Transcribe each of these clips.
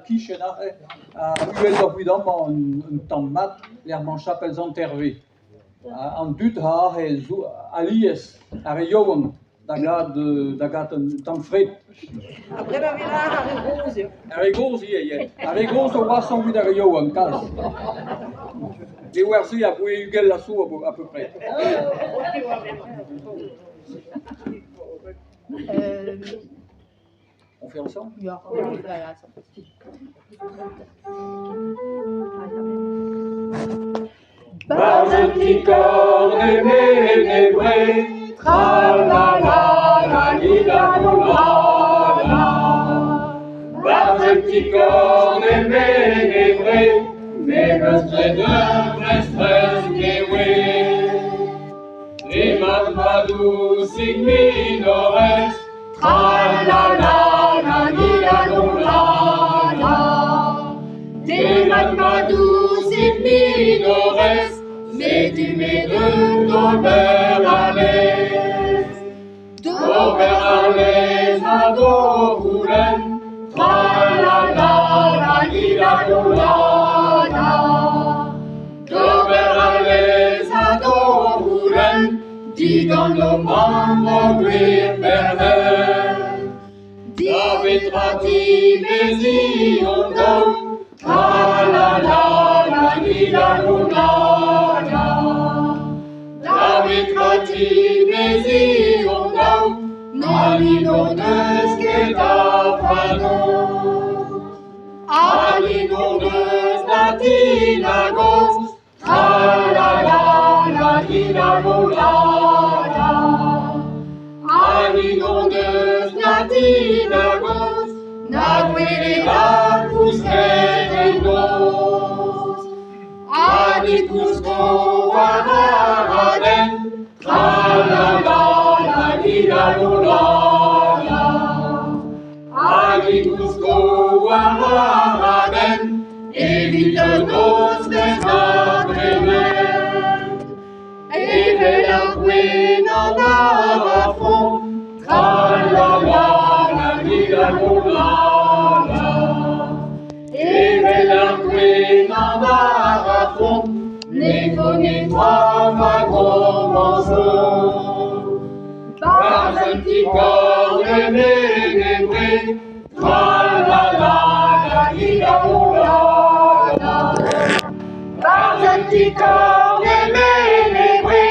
quiche à uel d'or buidam un tamm mat l'er manchapel zantervé. En dud ha alies ar e yogon d'agad un tamm fred. Après la villa, Ar e goz ie. Ar e goz o wasan vid ar e yogon, kaz. Les wersi a boué ugel la sou à peu près. On fait ensemble? Ja. Par un petit corps dénébré, tra-la-la, la-li-la-la-la. Par un petit corps dénébré, mais le trait de stress déoué. Et ma douce minores, tra-la-la, la-li-la-la-la. Et ma douce minores, mais du de d'Aubert à l'aise. D'Aubert à l'aise à Doroulen, tra-la-la, la-li-la-la-la. D'Aubert à l'aise à Doroulen, dit dans le monde gris pervers. David Rati, Bézi, on donne, tra-la-la, la-li-la-la-la. David Rati, Bézi, on donne, n'alinoneuse qu'est à Fanon. Alinoneuse, natinagos, tra-la-la, la-li-la-la-la. Alinoneuse, natinagos, naguilera, pousquet et nos. Anicusco, Araraden, tra-la-la, la-li-la-la-la. Anicusco, Araraden, évite nos vesagremen. Et la queen en arafon, tra-la-la, la-li-la-la-la. Et la queen en arafon, nettoie ma gros manceau. Par un petit corps dénébré, tra-la-la, la-li-la-la-la. Par un petit corps dénébré,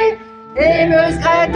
et me serait